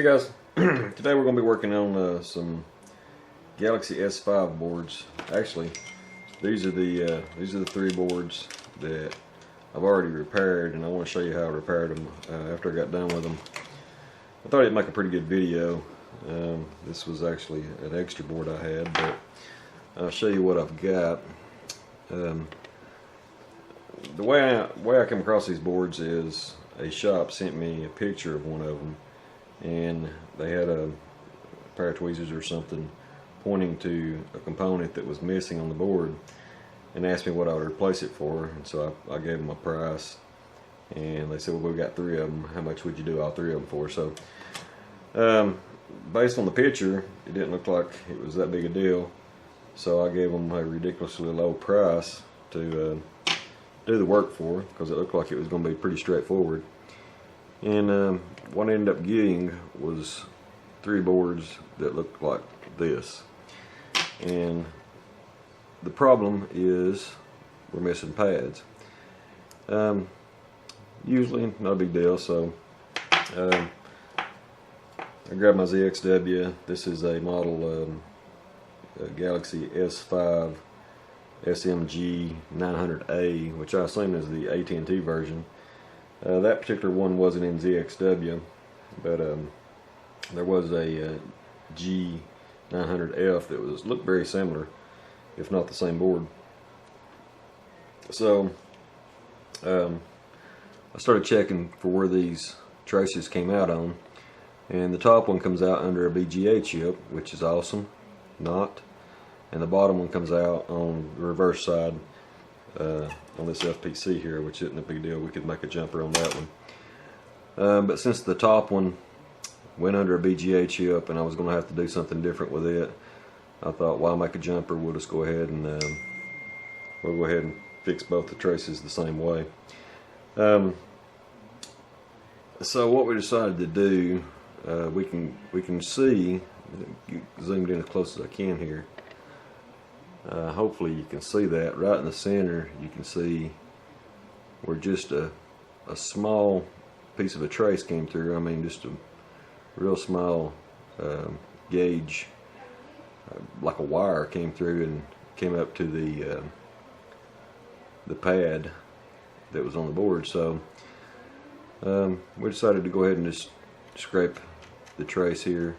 guys, today we're going to be working on some Galaxy S5 boards. Actually, these are the three boards that I've already repaired, and I want to show you how I repaired them after I got done with them. I thought it'd make a pretty good video. This was actually an extra board I had, but I'll show you what I've got. The way I come across these boards is a shop sent me a picture of one of them, and they had a pair of tweezers or something pointing to a component that was missing on the board, and asked me what I would replace it for. And so I gave them a price, and they said, well, we've got three of them, how much would you do all three of them for? So based on the picture, it didn't look like it was that big a deal, so I gave them a ridiculously low price to do the work for, because it looked like it was going to be pretty straightforward. And what I ended up getting was three boards that looked like this. And the problem is we're missing pads. Usually not a big deal, so I grabbed my ZXW. This is a model Galaxy S5 SMG 900A, which I assume is the AT&T version. That particular one wasn't in ZXW, but there was a G900F that looked very similar, if not the same board. So I started checking for where these traces came out on, and the top one comes out under a BGA chip, which is awesome, not. And the bottom one comes out on the reverse side on this FPC here, which isn't a big deal. We could make a jumper on that one. But since the top one went under a BGA chip and I was going to have to do something different with it, I thought, why make a jumper? We'll just go ahead and fix both the traces the same way. So what we decided to do, we can see, zoomed in as close as I can here. Hopefully you can see that right in the center. You can see where just a small piece of a trace came through. I mean, just a real small gauge, like a wire, came through and came up to the pad that was on the board. So we decided to go ahead and just scrape the trace here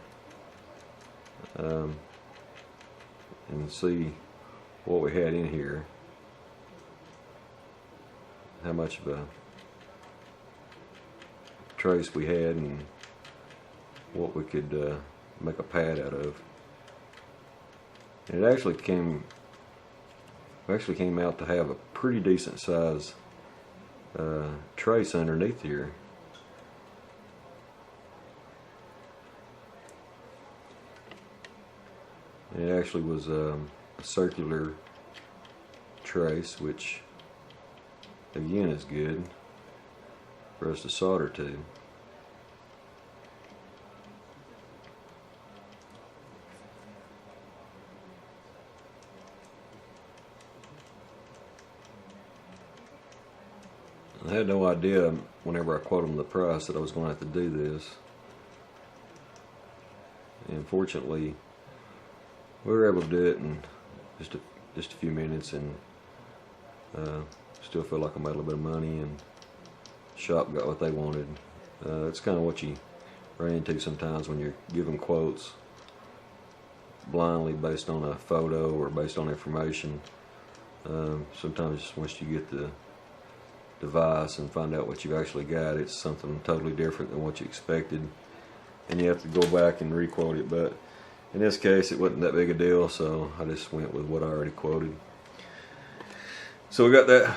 and see what we had in here, how much of a trace we had, and what we could make a pad out of. And it actually came out to have a pretty decent size trace underneath here. It actually was a circular trace, which again is good for us to solder to. I had no idea whenever I quoted them the price that I was going to have to do this, and fortunately we were able to do it in just a few minutes, and still feel like I made a little bit of money, and the shop got what they wanted. It's kind of what you run into sometimes when you're giving quotes blindly based on a photo or based on information. Sometimes once you get the device and find out what you've actually got, it's something totally different than what you expected, and you have to go back and re-quote it. But in this case, it wasn't that big a deal, so I just went with what I already quoted. So we got that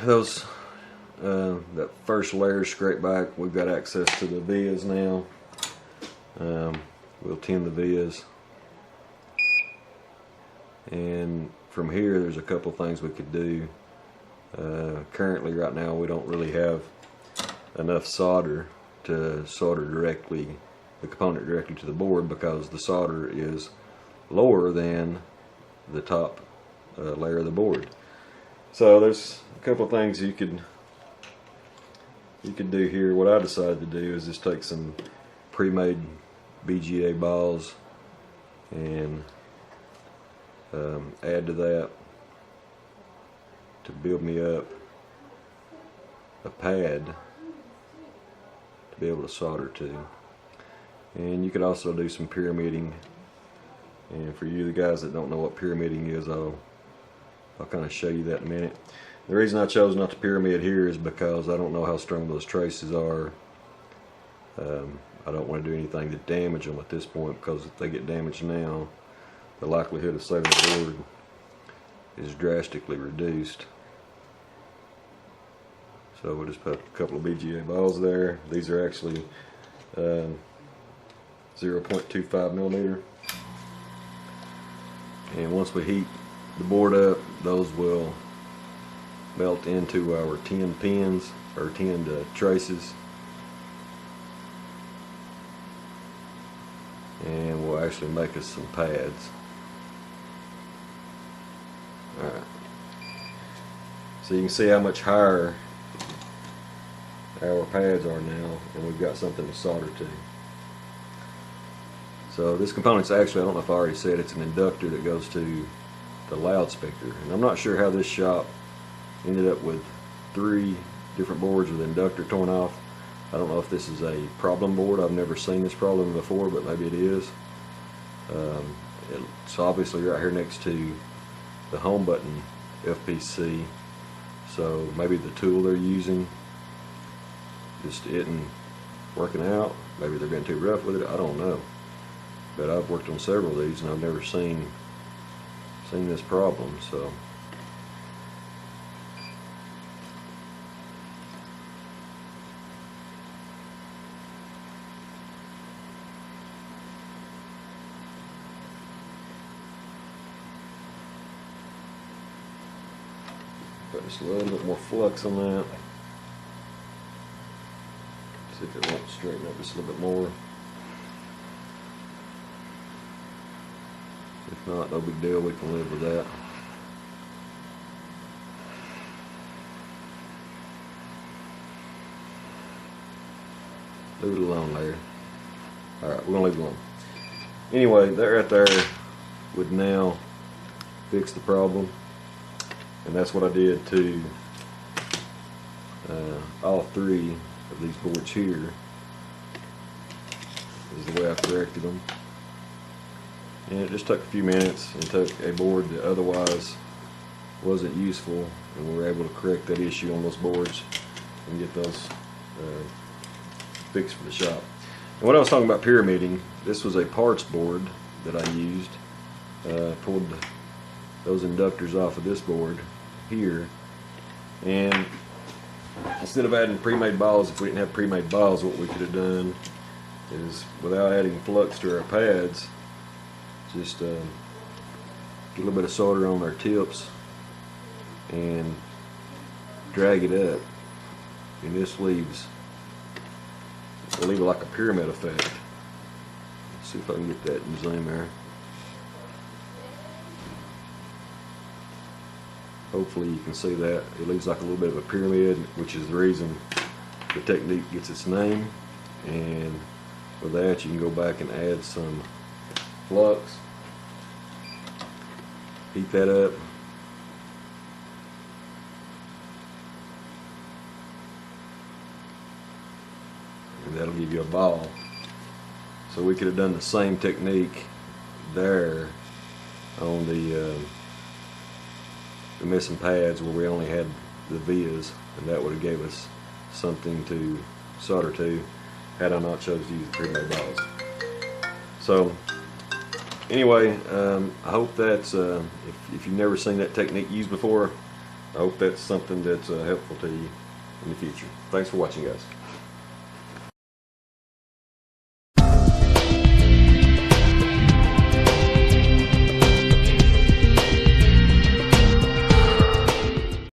first layer scraped back. We've got access to the vias now. We'll tin the vias, and from here there's a couple things we could do. Currently, right now, we don't really have enough solder to solder the component directly to the board, because the solder is lower than the top layer of the board. So there's a couple of things you could do here. What I decided to do is just take some pre-made BGA balls and add to that to build me up a pad to be able to solder to. And you could also do some pyramiding, and for you the guys that don't know what pyramiding is, I'll kind of show you that in a minute. The reason I chose not to pyramid here is because I don't know how strong those traces are. I don't want to do anything to damage them at this point, because if they get damaged now, the likelihood of saving the board is drastically reduced. So we'll just put a couple of BGA balls there. These are actually 0.25 millimeter. And once we heat the board up, those will melt into our tinned pins, or tinned traces, and will actually make us some pads. Alright, so you can see how much higher our pads are now, and we've got something to solder to. So this component's actually, I don't know if I already said, it's an inductor that goes to the loudspeaker. And I'm not sure how this shop ended up with 3 different boards with inductor torn off. I don't know if this is a problem board. I've never seen this problem before, but maybe it is. It's obviously right here next to the home button FPC, so maybe the tool they're using just isn't working out. Maybe they're being too rough with it, I don't know. But I've worked on several of these and I've never seen this problem, so put just a little bit more flux on that. See if it won't straighten up just a little bit more. If not, no big deal, we can live with that. Leave it alone there. Alright, we're going to leave it alone. Anyway, that right there would now fix the problem. And that's what I did to all 3 of these boards here. This is the way I corrected them. And it just took a few minutes, and took a board that otherwise wasn't useful, and we were able to correct that issue on those boards and get those fixed for the shop. And when I was talking about pyramiding, this was a parts board that I used. Pulled those inductors off of this board here, and instead of adding pre-made balls, if we didn't have pre-made balls, what we could have done is, without adding flux to our pads, just get a little bit of solder on our tips and drag it up, and this leaves, it'll leave it like a pyramid effect. Let's see if I can get that in zoom there. Hopefully you can see that. It leaves like a little bit of a pyramid, which is the reason the technique gets its name. And with that, you can go back and add some flux, heat that up, and that'll give you a ball. So we could have done the same technique there on the missing pads where we only had the vias, and that would have gave us something to solder to had I not chose to use the pre-made balls. So anyway, I hope that's if you've never seen that technique used before, I hope that's something that's helpful to you in the future. Thanks for watching, guys.